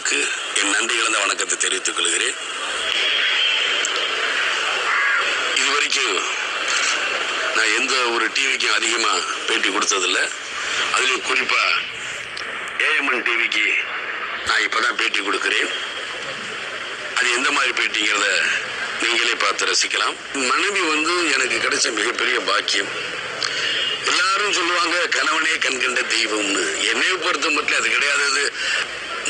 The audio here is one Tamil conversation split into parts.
அவர்களுக்கு என் நன்றி கலந்த வணக்கத்தை தெரிவித்துக் கொள்கிறேன். இதுவரைக்கும் நான் எந்த ஒரு டிவிக்கும் அதிகமாக பேட்டி கொடுத்ததில்லை. அதுலேயும் குறிப்பாக ஏஎம்என் டிவிக்கு நான் இப்போ தான் பேட்டி கொடுக்குறேன். அது எந்த மாதிரி பேட்டிங்கிறத நீங்களே பார்த்து ரசிக்கலாம். மனைவி எனக்கு கிடைச்ச மிகப்பெரிய பாக்கியம். எல்லாரும் சொல்லுவாங்க கணவனே கண்கண்ட தெய்வம்னு. என்னை பொறுத்த மட்டும் அது கிடையாது.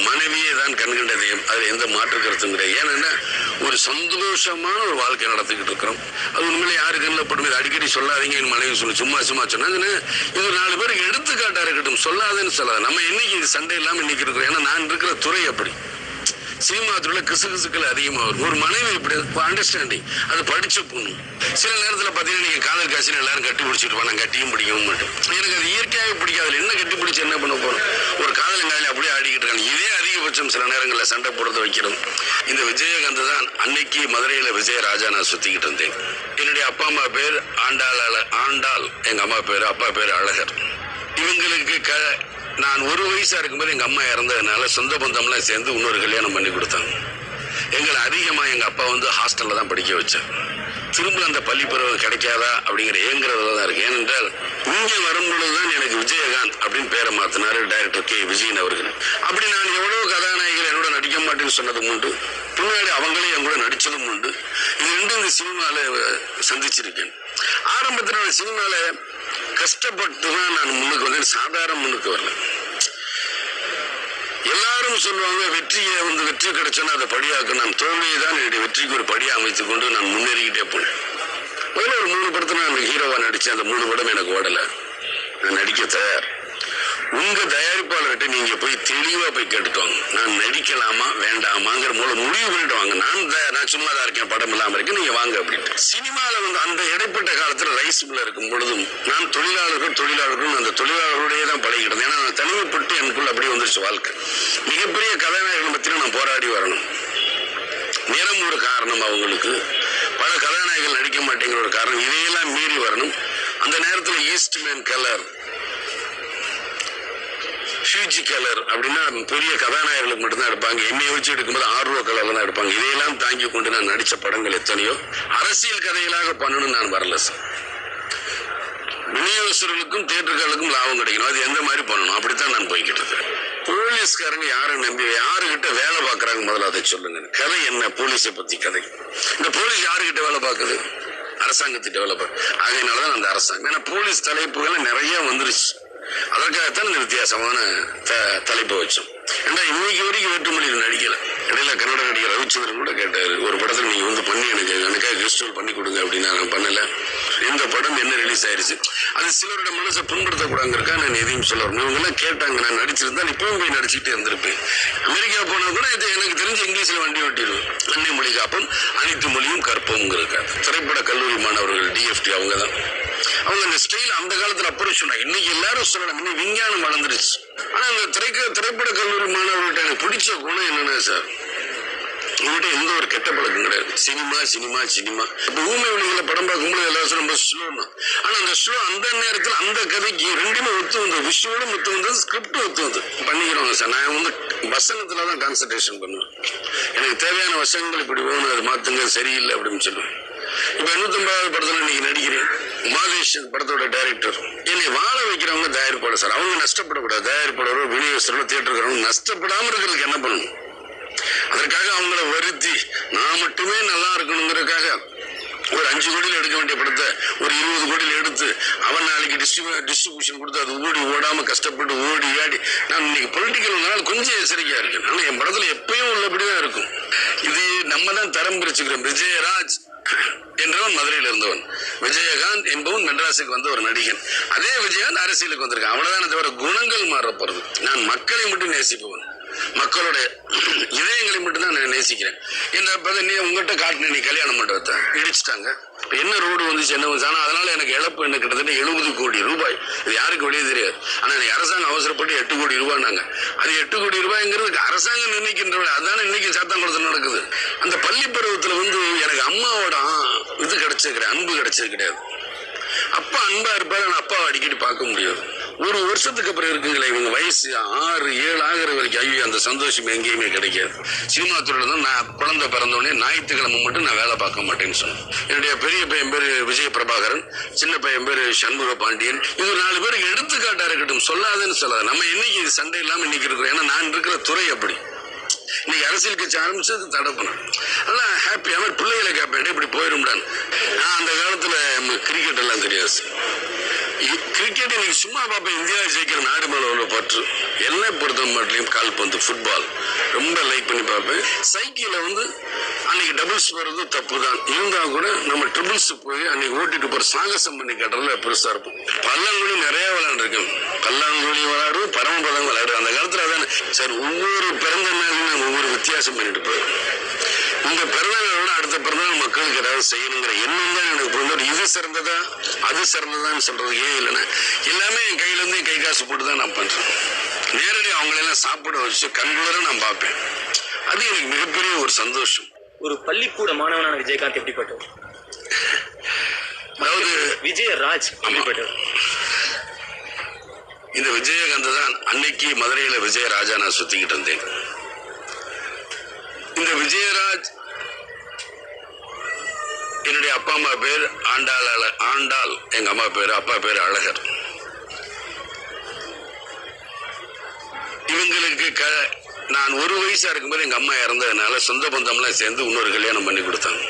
மனைவியே தான் கண்கண்ட தெய்வம். அதில் எந்த மாற்று கருத்தும் கிடையாது. ஏன்னா ஒரு சந்தோஷமான ஒரு வாழ்க்கை நடத்திக்கிட்டு இருக்கிறோம். அது உண்மையிலே யாரு கண்ணில் படும். அடிக்கடி சொல்லாதீங்க என் மனைவி சொல்லு. சும்மா சொன்னா இது 4 பேருக்கு எடுத்துக்காட்டா இருக்கட்டும். சொல்லாதுன்னு சொல்லாது. நம்ம இன்னைக்கு இது சண்டை இல்லாமல் இன்னைக்கு இருக்கிறோம். ஏன்னா நான் இருக்கிற துறை அப்படி. சினிமா துறையில கிசுகிசுக்கள் அதிகமாக வரும். ஒரு மனைவி இப்படி அண்டர்ஸ்டாண்டிங், அது படிச்ச பொண்ணு. சில நேரத்தில் பார்த்தீங்கன்னா நீங்கள் காதல் காட்சியில் எல்லாரும் கட்டி பிடிச்சிட்டு நான் கட்டியும் பிடிக்கவும் மாட்டேன். எனக்கு அது இயற்கையாகவே பிடிக்காது. என்ன கட்டி பிடிச்சி என்ன பண்ண போறோம்? ஒரு காதல் அப்படியே ஆடிக்கிட்டு இருக்காங்க. இதே அதிகபட்சம் சில நேரங்களில் சண்டை போடுறத வைக்கிறோம். இந்த விஜயகாந்த் தான் அன்னைக்கு மதுரையில் விஜயராஜா நான் சுத்திக்கிட்டு இருந்தேன். என்னுடைய அப்பா அம்மா பேர் ஆண்டாள், எங்க அம்மா பேர், அப்பா பேர் அழகர். இவங்களுக்கு நான் 1 வயசா இருக்கும்போது எங்க அம்மா இறந்ததுனால சொந்த பந்தம்லாம் சேர்ந்து இன்னொரு கல்யாணம் பண்ணி கொடுத்தாங்க. எங்களை அதிகமா எங்க அப்பா ஹாஸ்டல்ல தான் படிக்க வச்சார். திரும்ப அந்த பள்ளி பருவம் கிடைக்காதா அப்படிங்கிற ஏங்குறதுல தான் இருக்கு. ஏனென்றால் இங்கே வரும்பொழுதுதான் எனக்கு விஜயகாந்த் அப்படின்னு பேரை மாத்தினாரு டைரக்டர் கே விஜயன் அவர்கள். அப்படி நான் எவ்வளவு கதாநாயகிகள் என்னோட நடிக்க மாட்டேன்னு சொன்னதும் உண்டு. பின்னாடி அவங்களே என் கூட நடிச்சதும் உண்டு. இது 2 இந்த சினிமால சந்திச்சிருக்கேன். ஆரம்பத்தில் நான் சினிமால கஷ்டப்பட்டு தான் நான் முன்னுக்கு சாதாரண முன்னுக்கு வரல. எல்லாரும் சொல்லுவாங்க வெற்றி கிடைச்சோன்னா அதை படியாக்க. நான் தோல்வியை தான் என்னுடைய வெற்றிக்கு ஒரு படியை அமைத்துக் கொண்டு நான் முன்னேறிக்கிட்டே போனேன். முதல்ல ஒரு 3 படத்தை நான் ஹீரோவா நடிச்சேன். அந்த 3 படம் எனக்கு ஓடல. நான் நடிக்க தயார். உங்க தயாரிப்பாளர்கிட்ட நீங்க போய் தெளிவா போய் கேட்டுட்டோம். நான் நடிக்கலாமா வேண்டாமாங்கிற முடிவு பண்ணிட்டு நான் சும்மா தான் இருக்கேன், படம் இல்லாம இருக்கேன், நீங்க வாங்க அப்படின்ட்டு. சினிமால அந்த இடைப்பட்ட காலத்துல ரைஸ் மில்ல இருக்கும் பொழுதும் நான் தொழிலாளர்கள் அந்த தொழிலாளர்களுடைய தான் பழகிட்டேன். ஏன்னா நான் தனிமைப்பட்டு எனக்குள்ள அப்படியே வந்துருச்சு வாழ்க்கை. மிகப்பெரிய கதாநாயகர்கள் பத்தின நான் போராடி வரணும். நேரம் ஒரு காரணம், அவங்களுக்கு பல கதாநாயகர்கள் நடிக்க மாட்டேங்கிற ஒரு காரணம். இதையெல்லாம் மீறி வரணும். அந்த நேரத்தில் ஈஸ்ட்மேன் கலர், ஹியூஜி கலர் அப்படின்னா பெரிய கதாநாயகர்களுக்கு மட்டும்தான் எடுப்பாங்க. என்னைய வச்சு எடுக்கும்போது ஆர்வ கலர்ல தான் எடுப்பாங்க. இதையெல்லாம் தாங்கி கொண்டு நான் நடிச்ச படங்கள் எத்தனையோ. அரசியல் கதைகளாக பண்ணணும்னு நான் வரல சார். விநியோகஸ்தர்களுக்கும் தியேட்டர்களுக்கும் லாபம் கிடைக்கணும். அது எந்த மாதிரி பண்ணணும் அப்படித்தான் நான் போய்கிட்டு இருக்கேன். போலீஸ்காரங்க யாரும் நம்பி யாருகிட்ட வேலை பார்க்கறாங்க முதல்ல அதை சொல்லுங்க. கதை என்ன? போலீஸை பத்தி கதை. இந்த போலீஸ் யாருகிட்ட வேலை பார்க்குது? அரசாங்கத்திட்ட வேலை பார்க்குது. அதனாலதான் அந்த அரசாங்கம். ஏன்னா போலீஸ் தலைப்புகள் நிறைய வந்துருச்சு. அதற்காகத்தான் இந்த வித்தியாசமான தலைப்பு வச்சோம். ஏன்னா இன்னைக்கு வரைக்கும் வேற்றுமொழியில் நடிக்கல. இடையில கன்னட நடிகர் ரவிச்சந்திரன் கூட கேட்டாரு, ஒரு படத்துல நீங்க பண்ணி எனக்காக கெஸ்ட் பண்ணி கொடுங்க அப்படின்னு. நான் பண்ணல. இந்த படம் என்ன ரிலீஸ் ஆயிருச்சு, அது சிலரோட மனசை புண்படுத்தக்கூடாதுக்கா நான் எதையும் சொல்ல வரணும். இவங்க எல்லாம் கேட்டாங்க. நான் நடிச்சிருந்தா இப்பவும் போய் நடிச்சுக்கிட்டே இருந்திருப்பேன். அமெரிக்கா போனா கூட இது எனக்கு தெரிஞ்சு இங்கிலீஷ்ல வண்டி ஓட்டிடுவேன். அன்னை மொழி காப்போம், அனைத்து மொழியும் கற்போம்ங்கிறக்க திரைப்பட கல்லூரி மாணவர்கள் டிஎஃப்டி அவங்க தான். அவங்க அந்த ஸ்டைல் அந்த காலத்துல அப்புறம் சொன்னாங்க. இன்னைக்கு எல்லாரும் சொல்லலாம், இன்னும் விஞ்ஞானம் வளர்ந்துருச்சு. ஆனா அந்த திரைப்பட கல்லூரி மாணவர்கள்ட்ட எனக்கு பிடிச்ச குணம் என்னன்னா சார், இவங்ககிட்ட எந்த ஒரு கெட்ட பழக்கம் கிடையாது. Cinema cinema cinema. இப்ப ஊமை ஒளிகளை படம் பார்க்கும்போது எல்லாரும் ரொம்ப ஸ்லோ தான். ஆனா அந்த ஸ்லோ அந்த நேரத்தில் அந்த கதைக்கு 2மே ஒத்து வந்தது. விஷுவலும் ஒத்து வந்தது, ஸ்கிரிப்டும் ஒத்து வந்து பண்ணிக்கிறோம் சார். நான் வசனத்துலதான் கான்சன்ட்ரேஷன் பண்ணுவேன். எனக்கு தேவையான வசனங்கள் இப்படி வேணும், அது மாத்துங்க, சரியில்லை அப்படின்னு சொல்லுவேன். இப்ப 150வது படத்துல நீங்க நடிக்கிறேன். மாதேஷ் படத்தோட டைரக்டர். என்னை வாழ வைக்கிறவங்க தயாரிப்பாளர் சார். அவங்க நஷ்டப்படக்கூடாது. தயாரிப்பாளரோ விநியோகஸ்தரோ தியேட்டருக்காரங்க நஷ்டப்படாம இருக்கிறதுக்கு என்ன பண்ணணும்? அதற்காக அவங்கள வருத்தி நான் மட்டுமே நல்லா இருக்கணுங்கிறதுக்காக ஒரு 5 கோடியில் எடுக்க வேண்டிய படத்தை ஒரு 20 கோடியில் எடுத்து அவன் நாளைக்கு டிஸ்ட்ரிபியூஷன் கொடுத்து அது ஓடாம கஷ்டப்பட்டு ஓடி ஆடி நான் இன்னைக்கு பொலிட்டிக்கல் கொஞ்சம் எச்சரிக்கையா இருக்கேன். ஆனா என் படத்துல எப்பயும் உள்ளபடிதான் இருக்கும். இது நம்ம தான் தரம் பிரிச்சுக்கிறோம். விஜயராஜ் என்றவன் மதுரையில் இருந்தவன், விஜயகாந்த் என்பவன் மெட்ராஸுக்கு வந்த ஒரு நடிகன். அதே விஜயகாந்த் அரசியலுக்கு வந்திருக்கான். அவ்வளவுதான் தவிர குணங்கள் மாறப்படுறது. நான் மக்களை மட்டும் நேசிப்பவன். மக்களுடைய இதயங்களை மட்டும்தான் நான் நேசிக்கிறேன். என்ன உங்கள்கிட்ட காட்டின நீ கல்யாண மண்டபத்தை இடிச்சுட்டாங்க. என்ன ரோடு வந்துச்சு என்ன வந்து. ஆனா அதனால எனக்கு இழப்பு என்ன கிட்டத்தட்ட 70 கோடி ரூபாய். இது யாருக்கு வெளியே தெரியாது. ஆனா அரசாங்கம் அவசரப்பட்டு 8 கோடி ரூபாய்னாங்க. அது 8 கோடி ரூபாய்ங்கிறது அரசாங்கம் நிர்ணயிக்கின்ற. அதான இன்னைக்கு சாத்தாங்குளத்தில் நடக்குது. அந்த பள்ளி பருவத்துல எனக்கு அம்மாவோட இது கிடைச்சிருக்கிறேன், அன்பு கிடைச்சது கிடையாது. அப்பா அன்பா இருப்பாரு, ஆனா அப்பாவை அடிக்கடி பார்க்க முடியாது. ஒரு வருஷத்துக்கு அப்புறம் இருக்குங்களே இவங்க வயசு 6, 7 ஆகிற வரைக்கும் ஐயோ அந்த சந்தோஷம் எங்கேயுமே கிடைக்காது. சினிமா துறையில தான் நான் குழந்தை பிறந்தோடனே ஞாயிற்றுக்கிழமை மட்டும் நான் வேலை பார்க்க மாட்டேன்னு சொன்னேன். என்னுடைய பெரிய பையன் பேரு விஜய பிரபாகரன், சின்ன பையன் பேரு சண்முக பாண்டியன். இது 4 பேருக்கு எடுத்துக்காட்டா இருக்கட்டும், சொல்லாதுன்னு சொல்லாது. நம்ம இன்னைக்கு சண்டை இல்லாம இன்னைக்கு இருக்கிறோம். ஏன்னா நான் இருக்கிற துறை அப்படி. இன்னைக்கு அரசியல் கட்சி ஆரம்பிச்சது தடை பண்ண அதெல்லாம் ஹாப்பியா பிள்ளைகளை கேட்பேன் இப்படி போயிரும்டான். நான் அந்த காலத்துல கிரிக்கெட் எல்லாம் தெரியாது. கிரிக்கெட் இன்னைக்கு சும்மா பார்ப்பேன். இந்தியா ஜெயிக்கிற நாடு மேல உள்ள பற்று என்னை பொறுத்த மட்டும் கால்பந்து ஃபுட்பால் ரொம்ப லைக் பண்ணி பார்ப்பேன். சைக்கிள அன்னைக்கு டபுள்ஸ் போறது தப்பு தான் இருந்தா கூட நம்ம ட்ரிபிள்ஸ் போய் அன்னைக்கு ஓட்டிட்டு போற சாகசம் பண்ணி கட்டுறதுல பெருசா இருக்கும். பல்லாங்குழி நிறைய விளையாண்டுருக்கேன். பல்லாங்குழி விளையாடுவோம், பரமபதம் விளையாடுவோம். அந்த காலத்துல அதான் சார். ஒவ்வொரு பிறந்த நாளும் ஒவ்வொரு வித்தியாசம் பண்ணிட்டு போயிடும். இந்த பிறந்தநாளோட அடுத்த பிறந்தநாள் மக்களுக்கு ஏதாவது செய்யணுங்கிற எண்ணம் தான் எனக்கு புரிஞ்சு. இது சிறந்ததா அது சிறந்ததான்னு சொல்றது ஏன் இல்லைன்னா எல்லாமே என் கையில இருந்து கை காசு போட்டு தான் நான் பண்றேன். நேரடி அவங்களெல்லாம் சாப்பிட வச்சு கண்குளர நான் பார்ப்பேன். அது எனக்கு மிகப்பெரிய ஒரு சந்தோஷம். ஒரு பள்ளிக்கூட மாணவனான விஜயகாந்த் எப்படிப்பட்டவர்? அதாவது விஜயராஜ் எப்படிப்பட்டவர்? இந்த விஜயகாந்த் தான் அன்னைக்கு மதுரையில விஜயராஜா நான் சுத்திக்கிட்டு இருந்தேன். இந்த விஜயராஜ் என்னுடைய அப்பா அம்மா பேர் ஆண்டாள், எங்க அம்மா பேரு, அப்பா பேரு அழகர். இவங்களுக்கு நான் 1 வயசா இருக்கும்போது எங்க அம்மா இறந்ததுனால சொந்த பந்தம்லாம் சேர்ந்து இன்னொரு கல்யாணம் பண்ணி கொடுத்தாங்க.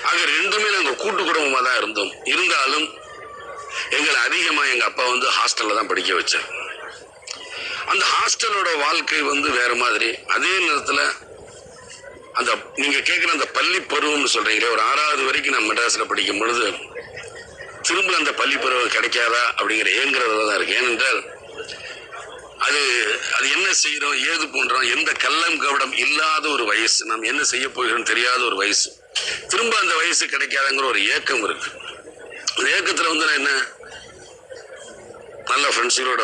ஆக 2மே நாங்க கூட்டு குடும்பமா தான் இருந்தோம். இருந்தாலும் எங்களை அதிகமா எங்க அப்பா ஹாஸ்டல்ல தான் படிக்க வச்சார். அந்த ஹாஸ்டலோட வாழ்க்கை வேற மாதிரி. அதே நேரத்துல அந்த நீங்க கேட்கிற அந்த பள்ளி பருவம்னு சொல்றீங்களே, ஒரு 6வது வரைக்கும் நான் மெட்ராஸ்ல படிக்கும் பொழுது திரும்ப அந்த பள்ளி பருவம் கிடைக்காதா அப்படிங்கிற ஏங்குறதுல தான் இருக்கு. ஏனென்றால் அது என்ன செய்யறோம், ஏது போன்றோம், எந்த கள்ளம் கவடம் இல்லாத ஒரு வயசு, நாம் என்ன செய்ய போகிறோம் தெரியாத ஒரு வயசு. திரும்ப அந்த வயசு கிடைக்காதங்கிற ஒரு ஏக்கம் இருக்கு. அந்த ஏக்கத்துல நான் என்ன நல்ல ஃப்ரெண்ட்ஸுகளோட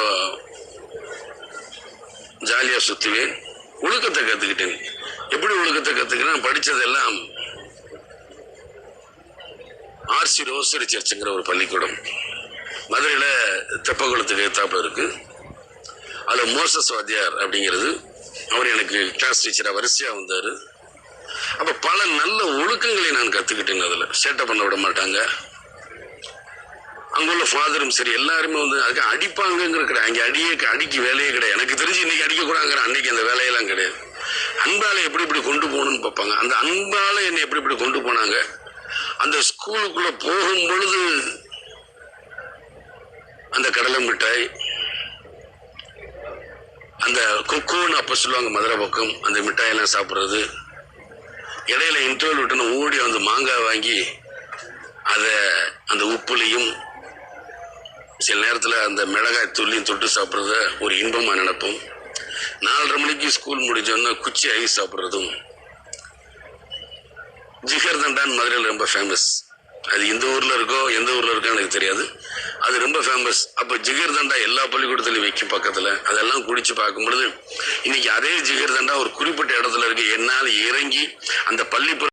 ஜாலியா சுத்துவேன். ஒழுக்கத்தை கத்துக்கிட்டேன். எப்படி ஒழுக்கத்தை கத்துக்கிறேன்? படிச்சதெல்லாம் ஆர்சி ரோசரி சர்ச்சுங்கிற ஒரு பள்ளிக்கூடம் மதுரையில தெப்பகுளத்துக்கு எத்தாப்புல இருக்கு. அதுல மோசஸ் வாத்தியார் அப்படிங்கிறது அவர் எனக்கு கிளாஸ் டீச்சரா வரிசையா வந்தாரு. அப்ப பல நல்ல ஒழுக்கங்களை நான் கத்துக்கிட்டேன். அதுல சேட்டை பண்ண விட மாட்டாங்க. அங்குள்ள ஃபாதரும் சரி எல்லாருமே அதுக்கு அடிப்பாங்கிற அங்க அடிக்கு வேலையே கிடையாது. எனக்கு தெரிஞ்சு இன்னைக்கு அடிக்க கூடாங்கிற அன்னைக்கு அந்த வேலையெல்லாம் கிடையாது. அன்பால எப்படி கொண்டு போகணும்னு பார்ப்பாங்க. அந்த அன்பால என்னை எப்படி கொண்டு போனாங்க. அந்த ஸ்கூலுக்குள்ள போகும் பொழுது அந்த கடலை மிட்டாய், அந்த கொக்கோன்னு அப்ப சொல்லுவாங்க மதுரை பக்கம், அந்த மிட்டாயெல்லாம் சாப்பிட்றது. இடையில இன்டர்வல் விட்டுன்னு ஓடி மாங்காய் வாங்கி அந்த உப்புலையும் சில நேரத்துல அந்த மிளகாய் தூள்லையும் தொட்டு சாப்பிட்றத ஒரு இன்பமா நினைப்போம். 4:30 மணிக்கு ஸ்கூல் முடிஞ்சோன்னா குச்சி ஐஸ் சாப்பிட்றதும். ஜிகர்தண்டான் மதுரையில் ரொம்ப ஃபேமஸ். அது இந்த ஊர்ல இருக்கோ எந்த ஊர்ல இருக்கோ எனக்கு தெரியாது. அது ரொம்ப ஃபேமஸ். அப்ப ஜிகர்தண்டா எல்லா பள்ளிக்கூடத்துலையும் வைக்கும் பக்கத்துல. அதெல்லாம் குடிச்சு பார்க்கும் பொழுது இன்னைக்கு அதே ஜிகர்தண்டா ஒரு குறிப்பிட்ட இடத்துல இருக்கு. என்னால் இறங்கி அந்த பள்ளி